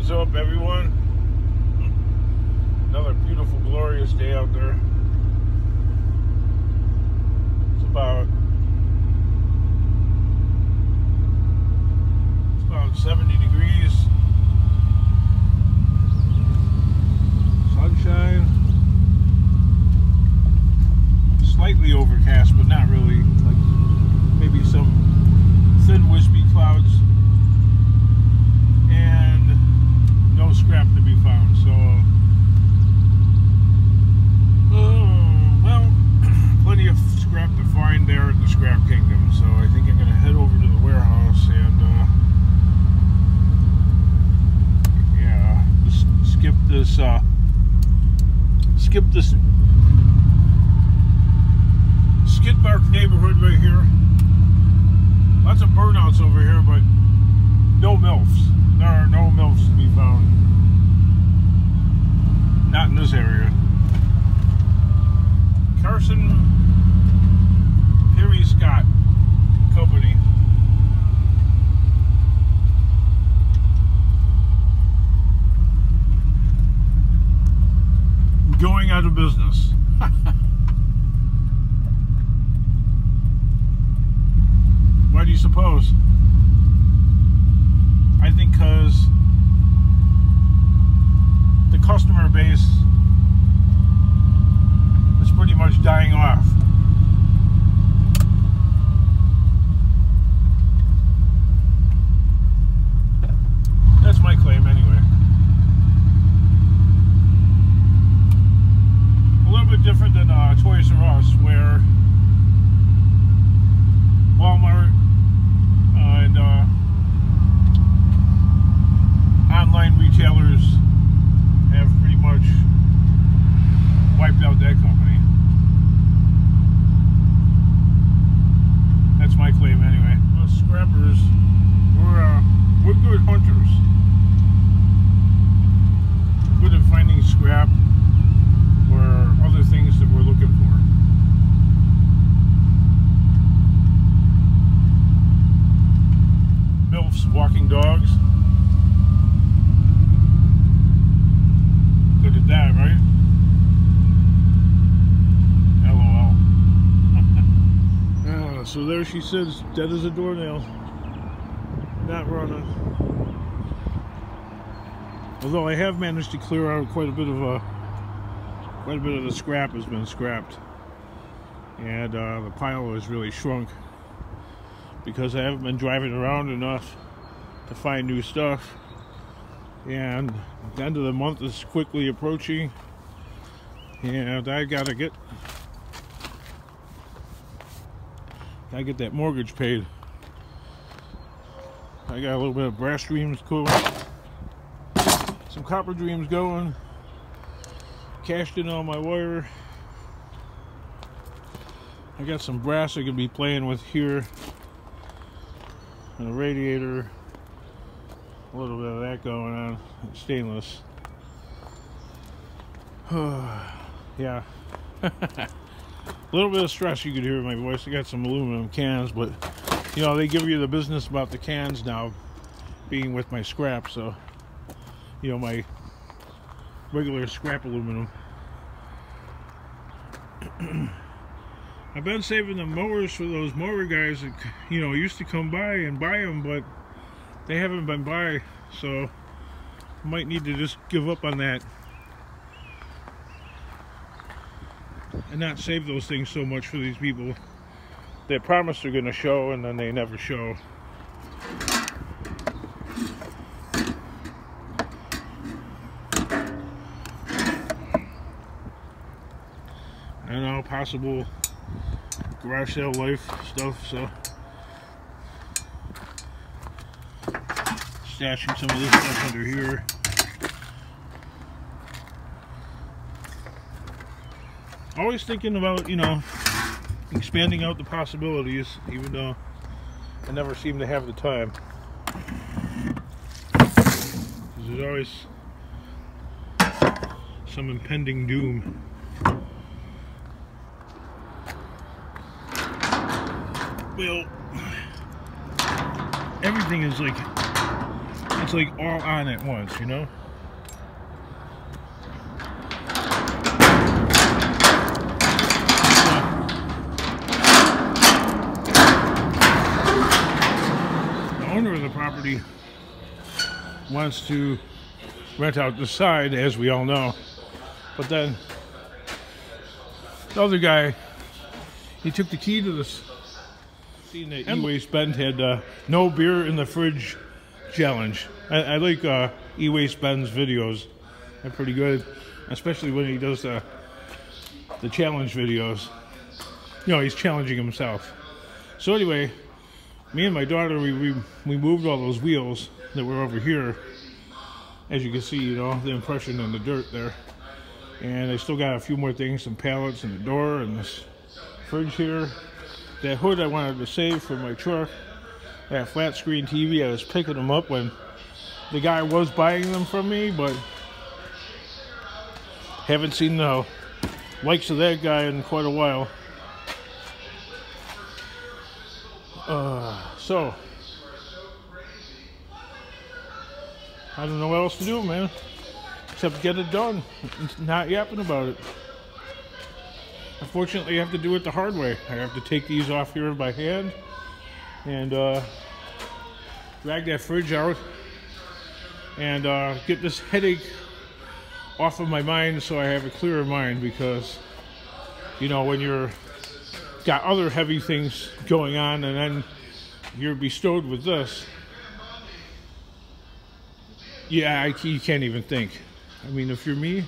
What's up, everyone? Another beautiful, glorious day out there. It's about 70 degrees. Sunshine. Slightly overcast, but not really. Like maybe some thin, wispy clouds. And no scrap to be found. So, well, plenty of scrap to find there at the Scrap Kingdom. So I think I'm going to head over to the warehouse and yeah, just skip this skid mark neighborhood right here. Lots of burnouts over here, but no MILFs. There are no MILFs to be found. Not in this area. Carson Perry Scott Company. Going out of business. Why do you suppose? I think because the customer base is pretty much dying off. That's my claim anyway. A little bit different than Toys R Us, where Walmart and online retailers have pretty much wiped out that company. That's my claim anyway. Us scrappers, we're good hunters. Good at finding scrap or other things that we're looking for. MILFs, walking dogs. Good at that, right? LOL. So there she sits, dead as a doornail. Not running. Although I have managed to clear out quite a bit of the scrap has been scrapped, and the pile has really shrunk because I haven't been driving around enough to find new stuff. And the end of the month is quickly approaching, and I gotta get that mortgage paid. I got a little bit of brass dreams going, some copper dreams going, cashed in on my wire. I got some brass I could be playing with here, and a radiator. A little bit of that going on. It's stainless. Yeah. A little bit of stress you could hear in my voice. I got some aluminum cans, but you know, they give you the business about the cans now, being with my scrap, so you know, my regular scrap aluminum. I've been saving the mowers for those mower guys that, you know, used to come by and buy them, but they haven't been by, so I might need to just give up on that and not save those things so much for these people that promise they're going to show and then they never show. I know, possible garage sale life stuff, so stashing some of this stuff under here. Always thinking about, you know, expanding out the possibilities, even though I never seem to have the time. There's always some impending doom. Well, everything is like, it's like all on at once, you know? The owner of the property wants to rent out the side, as we all know, but then the other guy, he took the key to this. Seen that E-Waste Bend had no beer in the fridge challenge. I like E-Waste Ben's videos. They're pretty good, especially when he does the challenge videos. You know, he's challenging himself. So anyway, me and my daughter, we moved all those wheels that were over here. As you can see, you know, the impression in the dirt there. And I still got a few more things, some pallets and the door and this fridge here. That hood I wanted to save for my truck. That flat screen TV, I was picking them up when the guy was buying them from me, but haven't seen the likes of that guy in quite a while. So I don't know what else to do, man, except get it done. Not yapping about it. Unfortunately, I have to do it the hard way. I have to take these off here by hand and drag that fridge out and get this headache off of my mind so I have a clearer mind, because, you know, when you're got other heavy things going on and then you're bestowed with this, yeah, you can't even think. I mean, if you're me,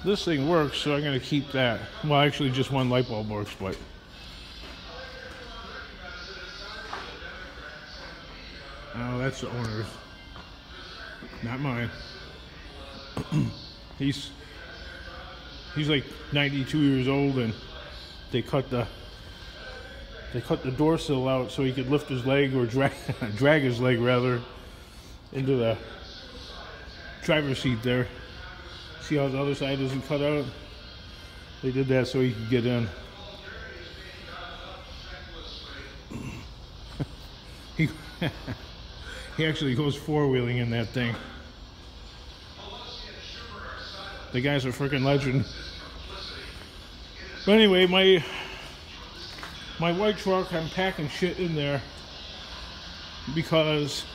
this thing works, so I'm going to keep that. Well, actually, just one light bulb works, but oh, that's the owner's, not mine. He's like 92 years old, and they cut the door sill out so he could lift his leg, or drag his leg rather, into the driver's seat there. See how the other side isn't cut out? They did that so he could get in. He actually goes four-wheeling in that thing. The guy's a freaking legend. But anyway, my white truck, I'm packing shit in there because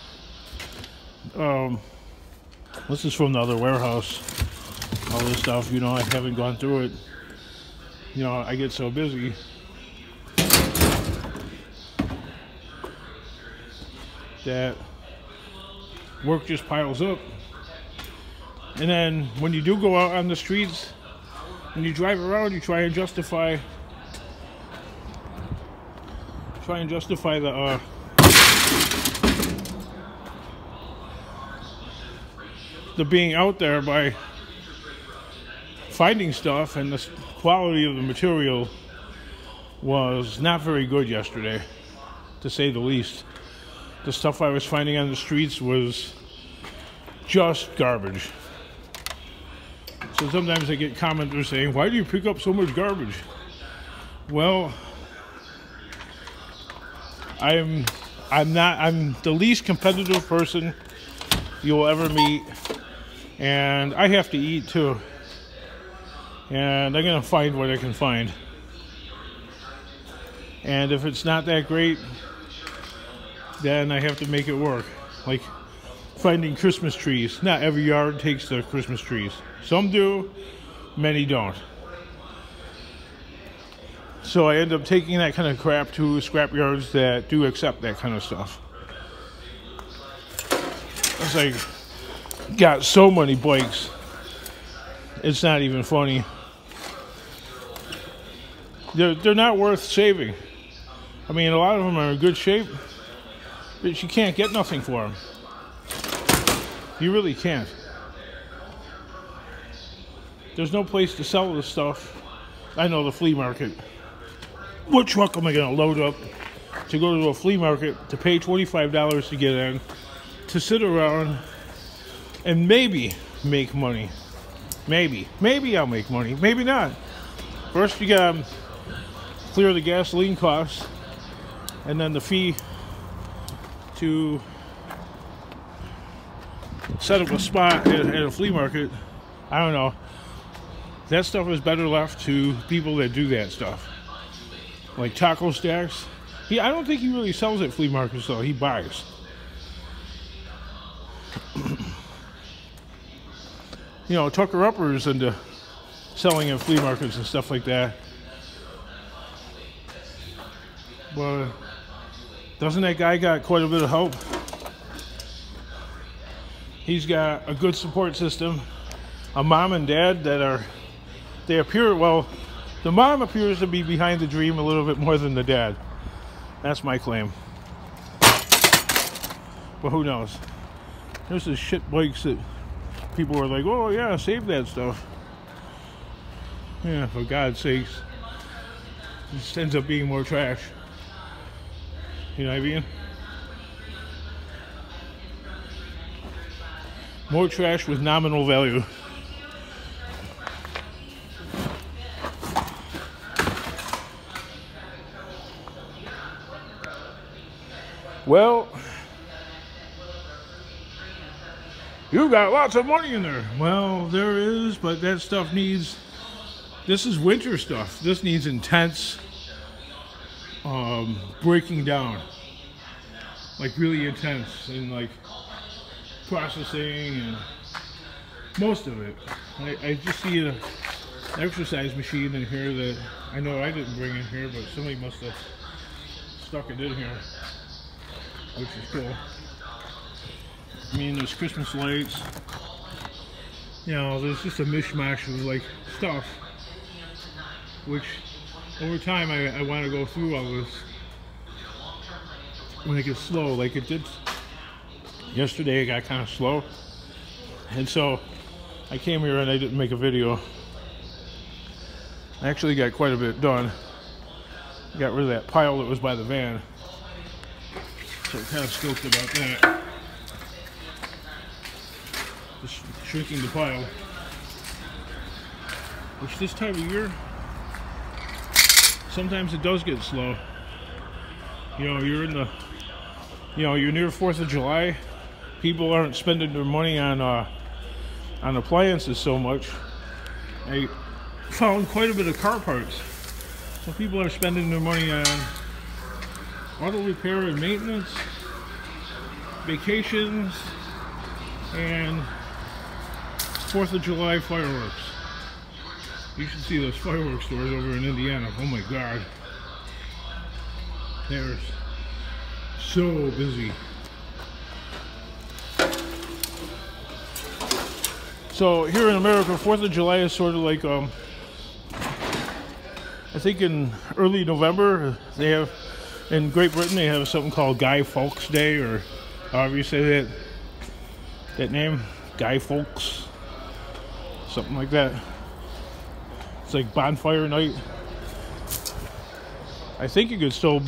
this is from the other warehouse. All this stuff, you know, I haven't gone through it. You know, I get so busy. That work just piles up. And then when you do go out on the streets, when you drive around, you try and justify the being out there by finding stuff, and the quality of the material was not very good yesterday, to say the least. The stuff I was finding on the streets was just garbage. So sometimes I get commenters saying, "Why do you pick up so much garbage?" Well, I'm the least competitive person you'll ever meet, and I have to eat too. And I'm gonna find what I can find. And if it's not that great, then I have to make it work. Like finding Christmas trees. Not every yard takes the Christmas trees. Some do, many don't. So I end up taking that kind of crap to scrap yards that do accept that kind of stuff. It's like, got so many bikes, it's not even funny. They're not worth saving. I mean, a lot of them are in good shape, but you can't get nothing for them. You really can't. There's no place to sell this stuff. I know, the flea market. What truck am I going to load up to go to a flea market to pay $25 to get in, to sit around and maybe make money? Maybe I'll make money. Maybe not. First, you got to clear the gasoline costs and then the fee to set up a spot at a flea market, I don't know. That stuff is better left to people that do that stuff. Like taco stacks. I don't think he really sells at flea markets though, he buys. You know, Tucker Upper's into selling at flea markets and stuff like that. But doesn't that guy got quite a bit of help? He's got a good support system, a mom and dad that they appear, well, the mom appears to be behind the dream a little bit more than the dad. That's my claim. But who knows? There's this shit bikes that people are like, oh yeah, save that stuff. Yeah, for God's sakes. It just ends up being more trash. You know what I mean? More trash with nominal value. Well, you got lots of money in there. Well, there is, but that stuff needs, this is winter stuff. This needs intense breaking down. Like really intense and like processing and most of it. I just see an exercise machine in here that I know I didn't bring in here, but somebody must have stuck it in here, which is cool. I mean, there's Christmas lights. You know, there's just a mishmash of like stuff, which over time I want to go through all this when it gets slow, like it did yesterday. It got kind of slow, and so I came here and I didn't make a video. I actually got quite a bit done. Got rid of that pile that was by the van, so I'm kind of stoked about that. Just shrinking the pile, which this time of year sometimes it does get slow. You know, you're in the, you know, you're near 4th of July. People aren't spending their money on appliances so much. I found quite a bit of car parts. So people are spending their money on auto repair and maintenance, vacations, and 4th of July fireworks. You should see those fireworks stores over in Indiana. Oh my God. They're so busy. So here in America, 4th of July is sort of like, I think in early November, they have, in Great Britain, they have something called Guy Fawkes Day, or however you say that name, Guy Fawkes, something like that. It's like bonfire night. I think you could still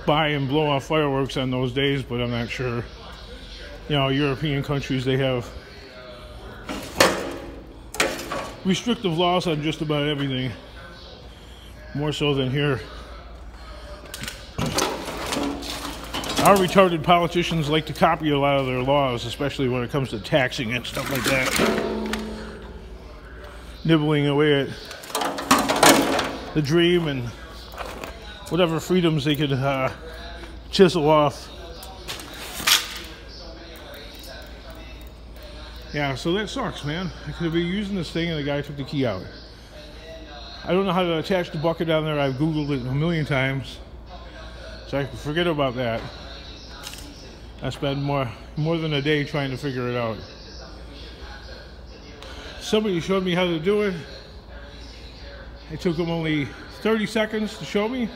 buy and blow off fireworks on those days, but I'm not sure. You know, European countries, they have restrictive laws on just about everything, more so than here. Our retarded politicians like to copy a lot of their laws, especially when it comes to taxing and stuff like that. Nibbling away at the dream and whatever freedoms they could chisel off. Yeah, so that sucks, man. I could be using this thing and the guy took the key out. I don't know how to attach the bucket down there. I've Googled it a million times, so I can forget about that. I spent more than a day trying to figure it out. Somebody showed me how to do it. It took them only 30 seconds to show me.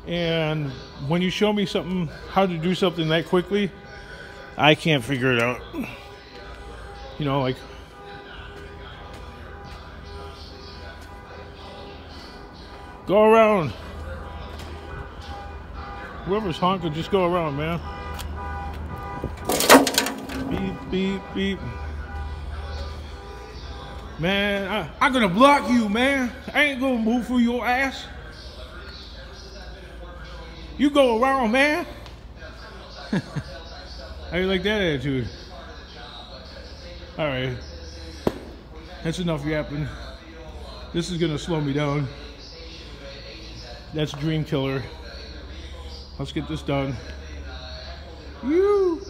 And when you show me something, how to do something that quickly, I can't figure it out. You know, like, go around. Whoever's honking, just go around, man. Beep, beep, beep. Man, I'm gonna block you, man. I ain't gonna move for your ass. You go around, man. How you like that attitude? Alright. That's enough yapping. This is gonna slow me down. That's Dream Killer. Let's get this done. You.